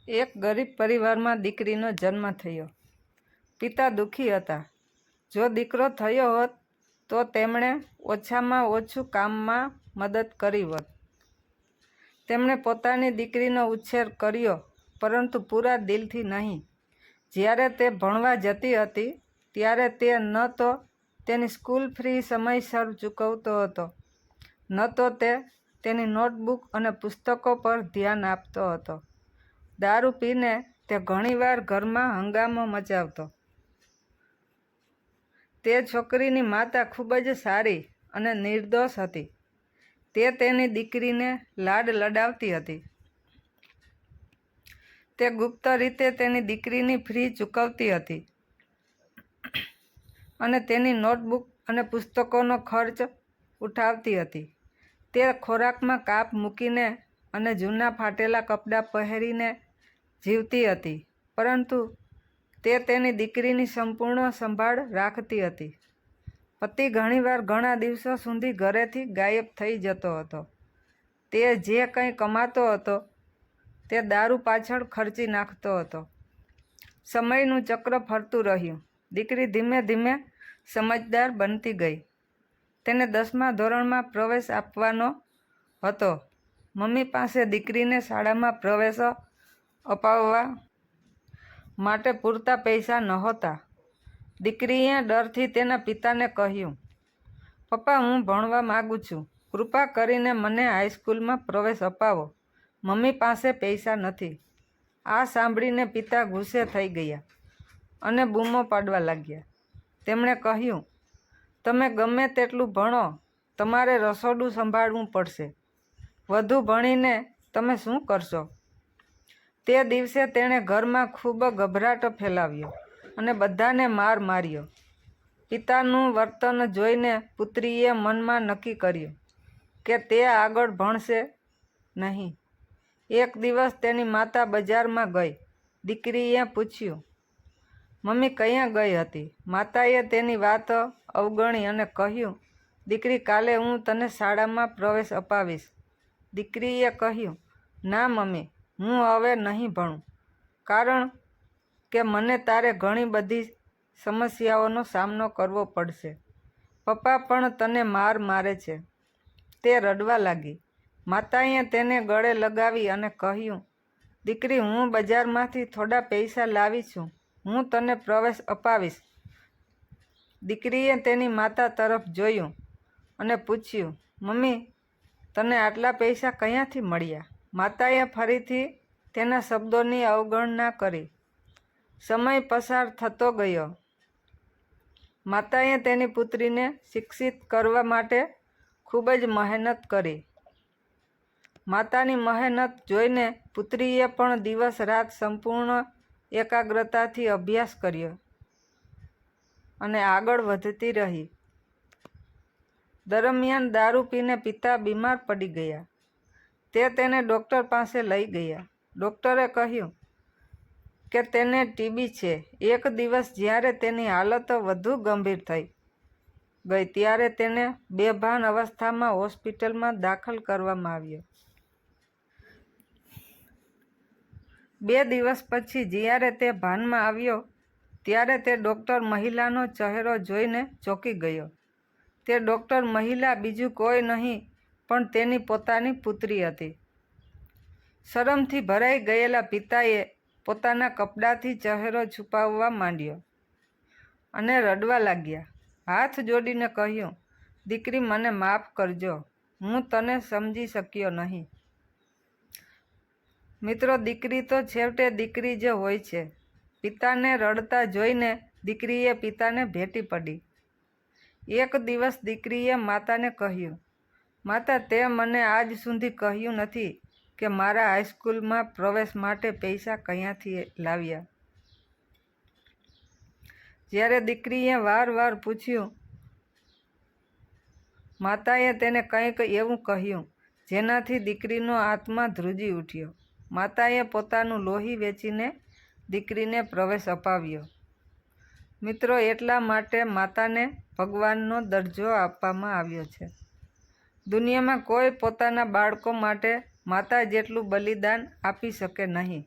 એક ગરીબ પરિવારમાં દીકરીનો જન્મ થયો. પિતા દુઃખી હતા. જો દીકરો થયો હોત તો તેમણે ઓછામાં ઓછું કામમાં મદદ કરી હોત. તેમણે પોતાની દીકરીનો ઉછેર કર્યો, પરંતુ પૂરા દિલથી નહીં. જ્યારે તે ભણવા જતી હતી ત્યારે તે ન તો તેની સ્કૂલ ફી સમયસર ચૂકવતો હતો, ન તો તે તેની નોટબુક અને પુસ્તકો પર ધ્યાન આપતો હતો. દારૂ પીને તે ઘણીવાર ઘરમાં હંગામો મચાવતો. તે છોકરીની માતા ખૂબ જ સારી અને નિર્દોષ હતી. તે તેની દીકરીને લાડ લડાવતી હતી. તે ગુપ્ત રીતે તેની દીકરીની ફી ચૂકવતી હતી અને તેની નોટબુક અને પુસ્તકોનો ખર્ચ ઉઠાવતી હતી. તે ખોરાકમાં કાપ મૂકીને અને જૂના ફાટેલા કપડાં પહેરીને જીવતી હતી, પરંતુ તે તેની દીકરીની સંપૂર્ણ સંભાળ રાખતી હતી. પતિ ઘણીવાર ઘણા દિવસો સુધી ઘરેથી ગાયબ થઈ જતો હતો. તે જે કંઈ કમાતો હતો તે દારૂ પાછળ ખર્ચી નાખતો હતો. સમયનું ચક્ર ફરતું રહ્યું. દીકરી ધીમે ધીમે સમજદાર બનતી ગઈ. તેને 10મા ધોરણમાં પ્રવેશ આપવાનો હતો. મમ્મી પાસે દીકરીને શાળામાં પ્રવેશ અપાવવા માટે પૂરતા પૈસા નહોતા. દીકરીએ ડરથી તેના પિતાને કહ્યું, "પપ્પા, હું ભણવા માગું છું. કૃપા કરીને મને હાઈસ્કૂલમાં પ્રવેશ અપાવો. મમ્મી પાસે પૈસા નથી." આ સાંભળીને પિતા ગુસ્સે થઈ ગયા અને બૂમો પાડવા લાગ્યા. તેમણે કહ્યું, "તમે ગમે તેટલું ભણો, તમારે રસોડું સંભાળવું પડશે. વધુ ભણીને તમે શું કરશો?" તે દિવસે તેણે ઘરમાં ખૂબ ગભરાટ ફેલાવ્યો અને બધાને માર માર્યો. પિતાનું વર્તન જોઈને પુત્રીએ મનમાં નક્કી કર્યું કે તે આગળ ભણશે નહીં. એક દિવસ તેની માતા બજારમાં ગઈ. દીકરીએ પૂછ્યું, "મમ્મી ક્યાં ગઈ હતી?" માતાએ તેની વાત અવગણી અને કહ્યું, "દીકરી, કાલે હું તને શાળામાં પ્રવેશ અપાવીશ." દીકરીએ કહ્યું, "ના મમ્મી, હું હવે નહીં ભણું, કારણ કે મને તારે ઘણી બધી સમસ્યાઓનો સામનો કરવો પડશે. પપ્પા પણ તને માર મારે છે." તે રડવા લાગી. માતાએ તેને ગળે લગાવી અને કહ્યું, "દીકરી, હું બજારમાંથી થોડા પૈસા લાવી છું. હું તને પ્રવેશ અપાવીશ." દીકરીએ તેની માતા તરફ જોયું અને પૂછ્યું, "મમ્મી, તને આટલા પૈસા ક્યાંથી મળ્યા?" માતાએ ફરીથી તેના શબ્દોની અવગણના કરી. સમય પસાર થતો ગયો. માતાએ તેની પુત્રીને શિક્ષિત કરવા માટે ખૂબ જ મહેનત કરી. માતાની મહેનત જોઈને પુત્રીએ પણ દિવસ રાત સંપૂર્ણ એકાગ્રતાથી અભ્યાસ કર્યો અને આગળ વધતી રહી. દરમિયાન દારૂ પીને પિતા બીમાર પડી ગયા. તે તેને ડૉક્ટર પાસે લઈ ગયા. ડૉક્ટરે કહ્યું કે તેને ટીબી છે. એક દિવસ જ્યારે તેની હાલત વધુ ગંભીર થઈ ગઈ ત્યારે તેને બેભાન અવસ્થામાં હોસ્પિટલમાં દાખલ કરવામાં આવ્યો. 2 દિવસ પછી જ્યારે તે ભાનમાં આવ્યો ત્યારે તે ડૉક્ટર મહિલાનો ચહેરો જોઈને ચોંકી ગયો. તે ડૉક્ટર મહિલા બીજું કોઈ નહીં પણ તેની પોતાની પુત્રી હતી. શરમથી ભરાઈ ગયેલા પિતાએ પોતાના કપડાથી ચહેરો છુપાવવા માંડ્યો અને રડવા લાગ્યા. હાથ જોડીને કહ્યું, "દીકરી, મને માફ કરજો. હું તને સમજી શક્યો નહીં." મિત્રો, દીકરી તો છેવટે દીકરી જ હોય છે. પિતાને રડતા જોઈને દીકરીએ પિતાને ભેટી પડી. એક દિવસ દીકરીએ માતાને કહ્યું, "માતા, તે મને આજ સુધી કહ્યું નથી કે મારા હાઈસ્કૂલમાં પ્રવેશ માટે પૈસા ક્યાંથી લાવ્યા." જ્યારે દીકરીએ વારવાર પૂછ્યું, માતાએ તેને કંઈક એવું કહ્યું જેનાથી દીકરીનો આત્મા ધ્રુજી ઉઠ્યો. માતાએ પોતાનું લોહી વેચીને દીકરીને પ્રવેશ અપાવ્યો. મિત્રો, એટલા માટે માતાને ભગવાનનો દરજ્જો આપવામાં આવ્યો છે. દુનિયામાં કોઈ પોતાના બાળકો માટે માતા જેટલું બલિદાન આપી શકે નહીં.